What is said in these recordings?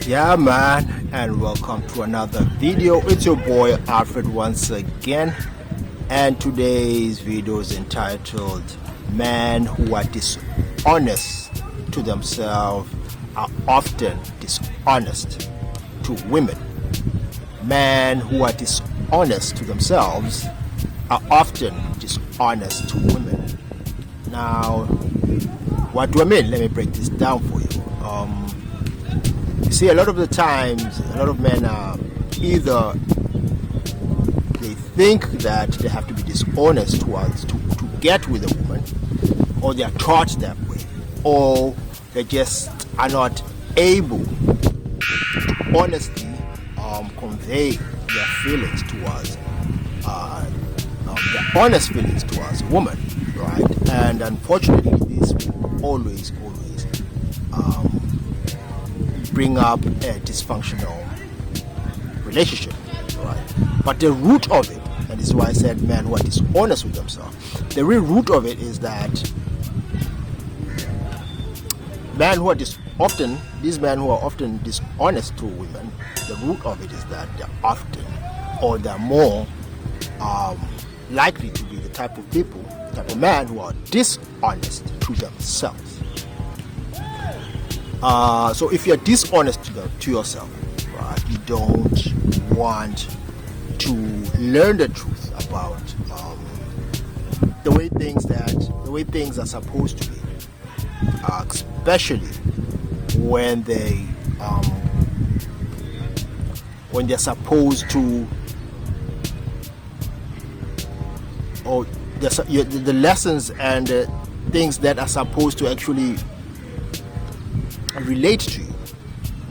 Yeah, man, and welcome to another video. It's your boy Alfred once again, and today's video is entitled Men Who Are Dishonest to Themselves Are Often Dishonest to Women. Men who are dishonest to themselves are often dishonest to women. Now, what do I mean? Let me break this down for you. You see, a lot of the times, a lot of men are either they think that they have to be dishonest towards to get with a woman, or they are taught that way, or they just are not able to honestly convey their feelings towards their honest feelings towards a woman, right? And unfortunately, this will always bring up a dysfunctional relationship, right? But the root of it, and this is why I said men who are dishonest with themselves, the real root of it is that men who are these men who are often dishonest to women, the root of it is that they're more likely to be the type of men who are dishonest to themselves. So if you're dishonest to yourself, right, you don't want to learn the truth about the way things are supposed to be, especially when they're supposed to, or the lessons and things that are supposed to actually relate to you,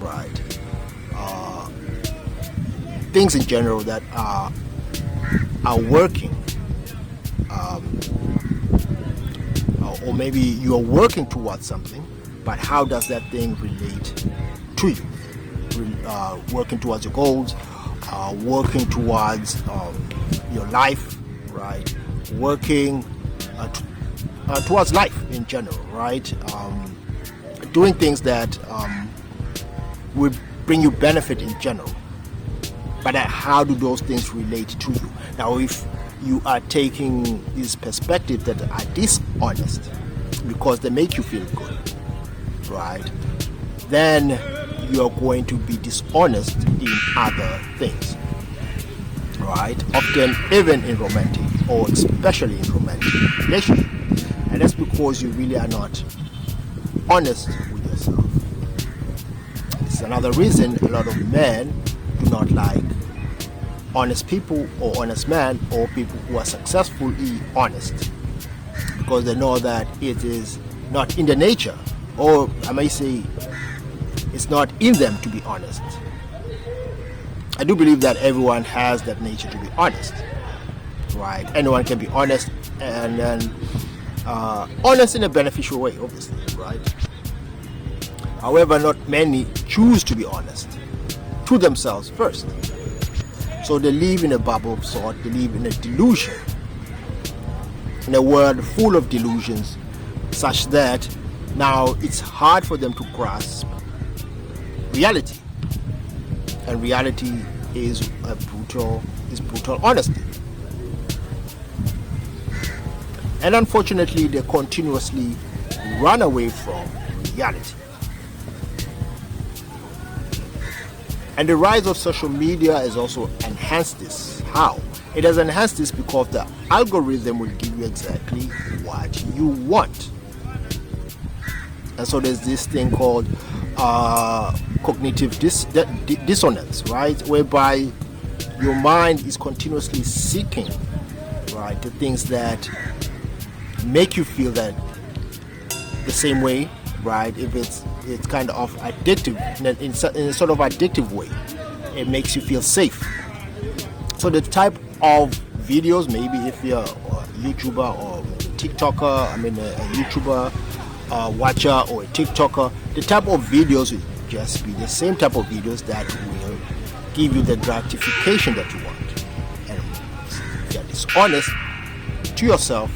right? Things in general that are working, or maybe you are working towards something, but how does that thing relate to you? Working towards your goals, working towards your life, right? Working towards life in general, right? Doing things that will bring you benefit in general. But how do those things relate to you? Now, if you are taking these perspectives that are dishonest because they make you feel good, right, then you are going to be dishonest in other things, right? Often even in romantic, or especially in romantic relationships. And that's because you really are not honest with yourself. It's another reason a lot of men do not like honest people, or honest men, or people who are successfully honest, because they know that it is not in their nature, or I may say it's not in them to be honest. I do believe that everyone has that nature to be honest, right? Anyone can be honest, and then honest in a beneficial way, obviously, right? However, not many choose to be honest to themselves first. So they live in a bubble of sort, they live in a delusion, in a world full of delusions, such that now it's hard for them to grasp reality. And reality is brutal honesty. And unfortunately, they continuously run away from reality. And the rise of social media has also enhanced this. How? It has enhanced this because the algorithm will give you exactly what you want. And so there's this thing called cognitive dissonance, right? Whereby your mind is continuously seeking, right, the things that make you feel that the same way, right? If it's kind of addictive, in a sort of addictive way, it makes you feel safe. So the type of videos, maybe if you're a YouTuber or TikToker, a YouTuber watcher or a TikToker, the type of videos will just be the same type of videos that will give you the gratification that you want. And if you're dishonest to yourself,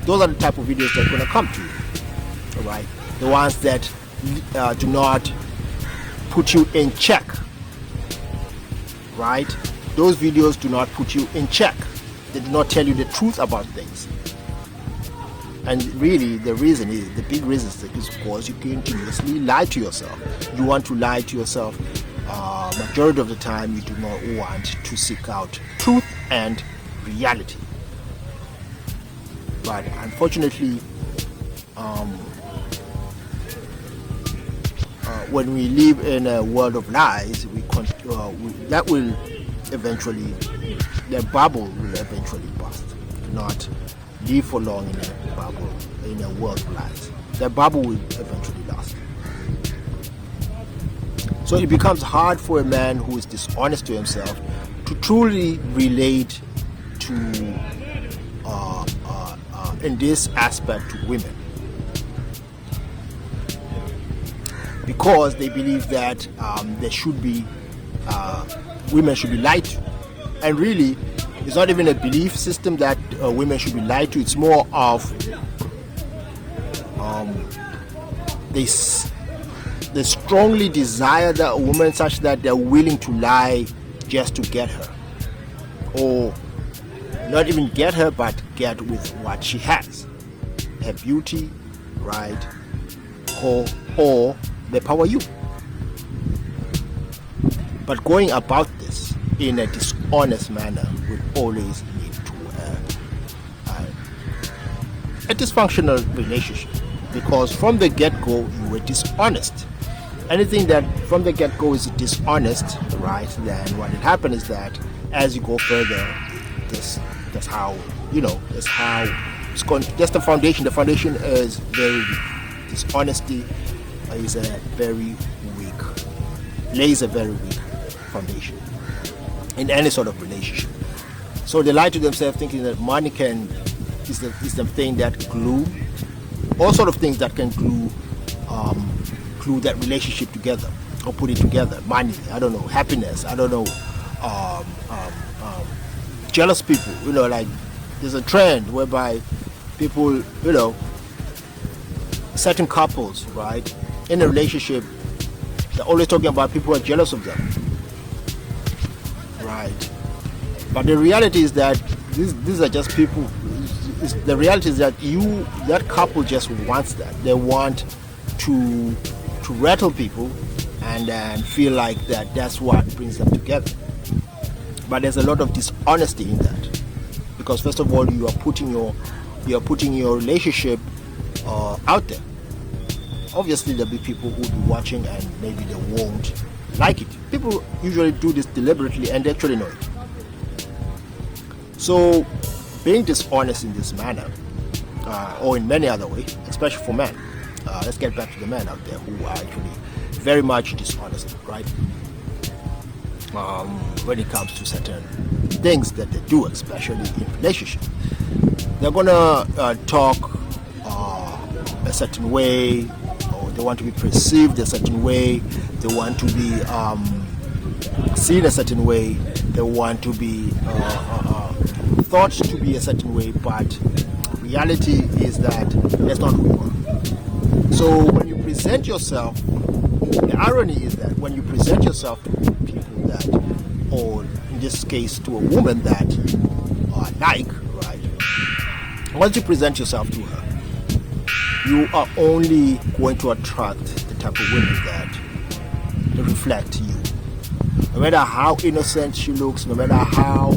those are the type of videos that are going to come to you, right? The ones that do not put you in check, right? Those videos do not put you in check. They do not tell you the truth about things. And really, the big reason is because you continuously lie to yourself. You want to lie to yourself. Majority of the time, you do not want to seek out truth and reality. But unfortunately, when we live in a world of lies, that will eventually, the bubble will eventually burst. Do not live for long in a bubble, in a world of lies. The bubble will eventually last. So it becomes hard for a man who is dishonest to himself to truly relate to, in this aspect, to women. Because they believe that there should be, women should be lied to. And really, it's not even a belief system that women should be lied to. It's more of they strongly desire that woman such that they're willing to lie just to get her, or not even get her, but get with what she has, her beauty, right, or they power you. But going about this in a dishonest manner will always lead to a dysfunctional relationship, because from the get-go you were dishonest. Anything that from the get-go is dishonest, right, then what will happen is that as you go further, that's how it's going. That's the foundation. The foundation is very weak. Dishonesty is lays a very weak foundation in any sort of relationship. So they lie to themselves, thinking that money is the thing that glue, all sort of things that can glue that relationship together or put it together. Money, I don't know, happiness, I don't know, jealous people. Like there's a trend whereby people, certain couples, right, in a relationship, they're always talking about people who are jealous of them, right? But the reality is that these are just people. The reality is that that couple just wants that. They want to rattle people and then feel like that's what brings them together. But there's a lot of dishonesty in that, because first of all, you are putting your relationship out there. Obviously, there'll be people who will be watching and maybe they won't like it. People usually do this deliberately and they actually know it. So, being dishonest in this manner, or in many other ways, especially for men, let's get back to the men out there who are actually very much dishonest, right? When it comes to certain things that they do, especially in relationships, they're gonna talk a certain way, or they want to be perceived a certain way. They want to be seen a certain way. They want to be thought to be a certain way, but reality is that that's not who you are. So when you present yourself, the irony is that when you present yourself to people that, or in this case to a woman that you like, right, once you present yourself to her, you are only going to attract the type of women that reflect you. No matter how innocent she looks, no matter how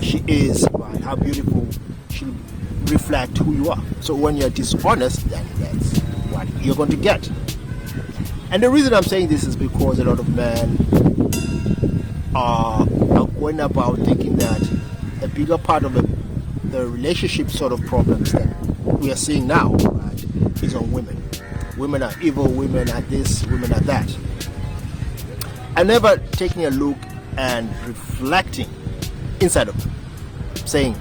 she is, right, how beautiful, she'll reflect who you are. So when you're dishonest, then that's what you're going to get. And the reason I'm saying this is because a lot of men are going about thinking that a bigger part of the relationship sort of problems that we are seeing now, right, is on women. Women are evil, women are this, women are that. And never taking a look and reflecting inside of them, saying,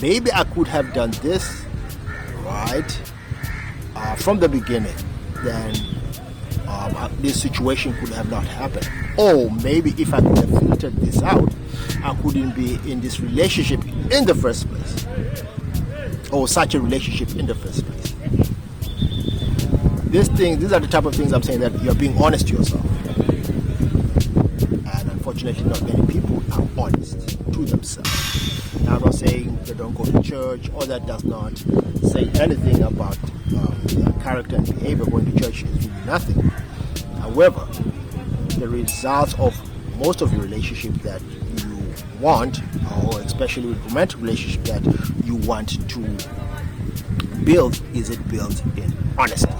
maybe I could have done this, right, from the beginning, then this situation could have not happened. Or maybe if I could have filtered this out, I couldn't be in this relationship in the first place, or such a relationship in the first place. these are the type of things I'm saying, that you're being honest to yourself. And unfortunately, not many people are honest to themselves. Now, I'm not saying they don't go to church, or that does not say anything about their character and behavior. Going to church is really nothing. However, the results of most of your relationship that you want, or especially with romantic relationship that you want to build, is it built in honesty?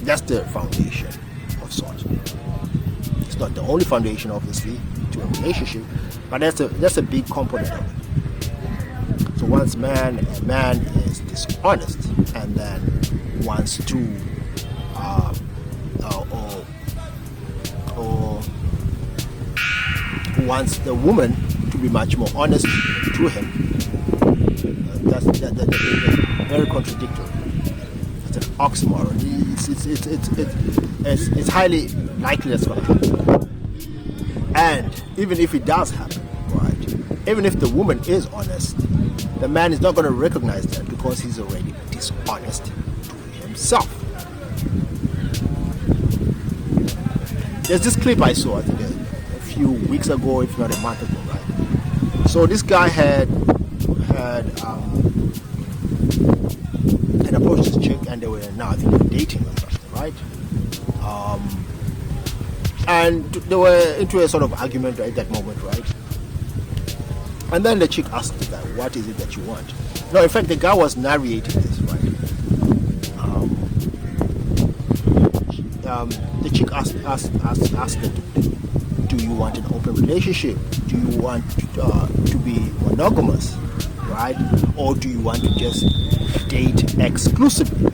That's the foundation of sorts. It's not the only foundation, obviously, to a relationship, but that's a big component of it. So once a man is dishonest and then wants to or wants the woman to be much more honest to him, that's very contradictory. It's an oxymoron. It's highly likely that's going to happen. And even if it does happen, right? Even if the woman is honest, the man is not going to recognize that because he's already dishonest to himself. There's this clip I saw, I think, a few weeks ago, if not a month ago, right? So this guy had approached this chick, and they were now, I think, dating or something, right? And they were into a sort of argument at that moment, right? And then the chick asked the guy, "What is it that you want?" No, in fact, the guy was narrating this, right? The chick asked the dude, "Do you want an open relationship? Do you want to be monogamous, right? Or do you want to just date exclusively,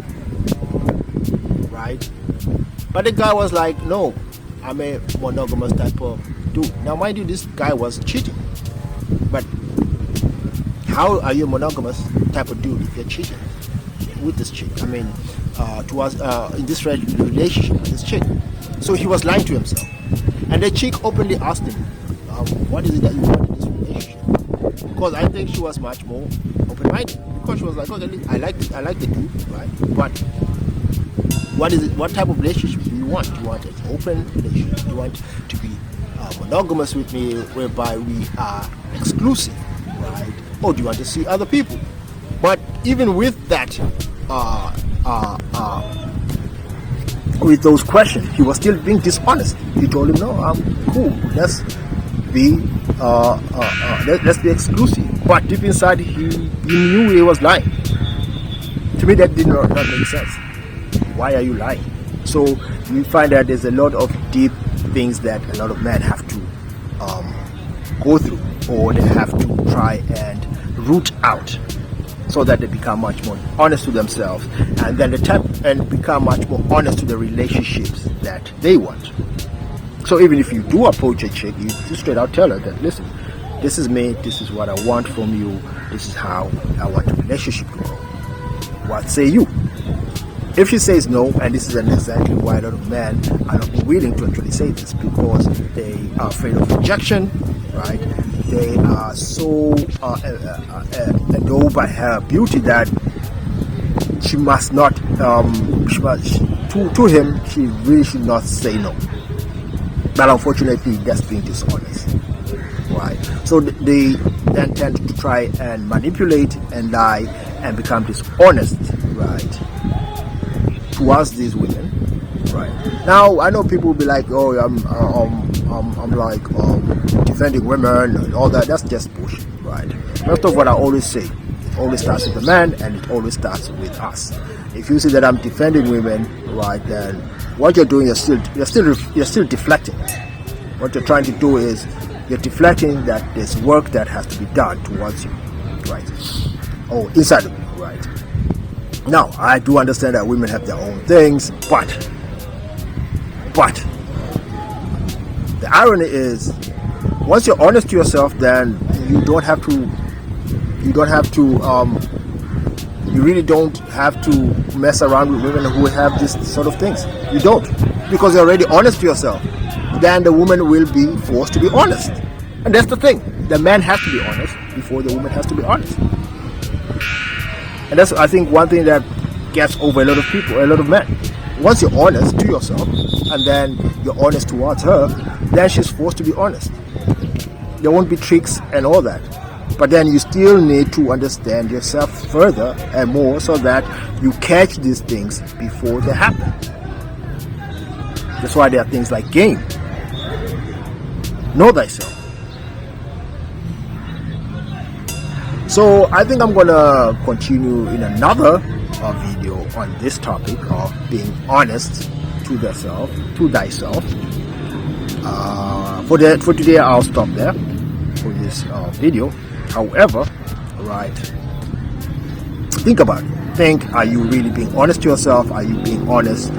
right?" But the guy was like, "No, I'm a monogamous type of dude." Now, mind you, this guy was cheating. But how are you a monogamous type of dude if you're cheating with this chick? I mean, in this relationship with this chick. So he was lying to himself. And the chick openly asked him, "What is it that you want in this relationship?" Because I think she was much more open-minded. Because she was like, "Okay, I like the dude, right? But what is it? What type of relationship do you want? Do you want an open relationship? Do you want to be monogamous with me, whereby we are exclusive, right? Or do you want to see other people?" But even with that, with those questions, he was still being dishonest. He told him, "No, I'm cool. Let's be exclusive." But deep inside, he knew he was lying. To me, that did not make sense. Why are you lying? So you find that there's a lot of deep things that a lot of men have to go through, or they have to try and root out, so that they become much more honest to themselves, and then become much more honest to the relationships that they want. So even if you do approach a chick, you straight out tell her that, "Listen, this is me, this is what I want from you, this is how I want the relationship to go. What say you?" If she says no, and this is exactly why a lot of men are not willing to actually say this, because they are afraid of rejection, right? They are so adored by her beauty that she must not, to him, she really should not say no. But unfortunately, that's being dishonest, right? So they then tend to try and manipulate and lie and become dishonest, right, towards these women, right? Now, I know people will be like, "Oh, I'm like defending women and all that." That's just bullshit, right? First of what I always say, it always starts with the man, and it always starts with us. If you say that I'm defending women, right, then what you're doing, you're still deflecting. What you're trying to do is you're deflecting that there's work that has to be done towards you, right? Or inside of you, right? Now, I do understand that women have their own things, but the irony is, once you're honest to yourself, then you really don't have to mess around with women who have this sort of things. You don't, because you're already honest to yourself. Then the woman will be forced to be honest, and that's the thing. The man has to be honest before the woman has to be honest. And that's, I think, one thing that gets over a lot of people, a lot of men. Once you're honest to yourself and then you're honest towards her, then she's forced to be honest. There won't be tricks and all that. But then you still need to understand yourself further and more so that you catch these things before they happen. That's why there are things like game. Know thyself. So I think I'm gonna continue in another video on this topic of being honest to thyself. For today, I'll stop there for this video. However, right, think about it. Think, are you really being honest to yourself? Are you being honest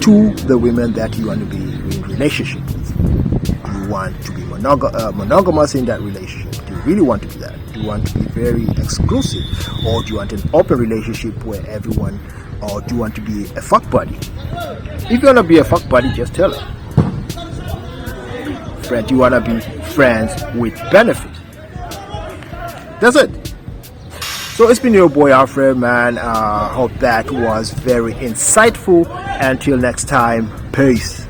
to the women that you want to be in relationship with? Do you want to be monogamous in that relationship? Do you really want to be that? Do you want to be very exclusive? Or do you want an open relationship where everyone, or do you want to be a fuck buddy? If you want to be a fuck buddy, just tell her. Friend, you want to be friends with benefit. That's it. So it's been your boy Alfred, man. Hope that was very insightful. Until next time, peace.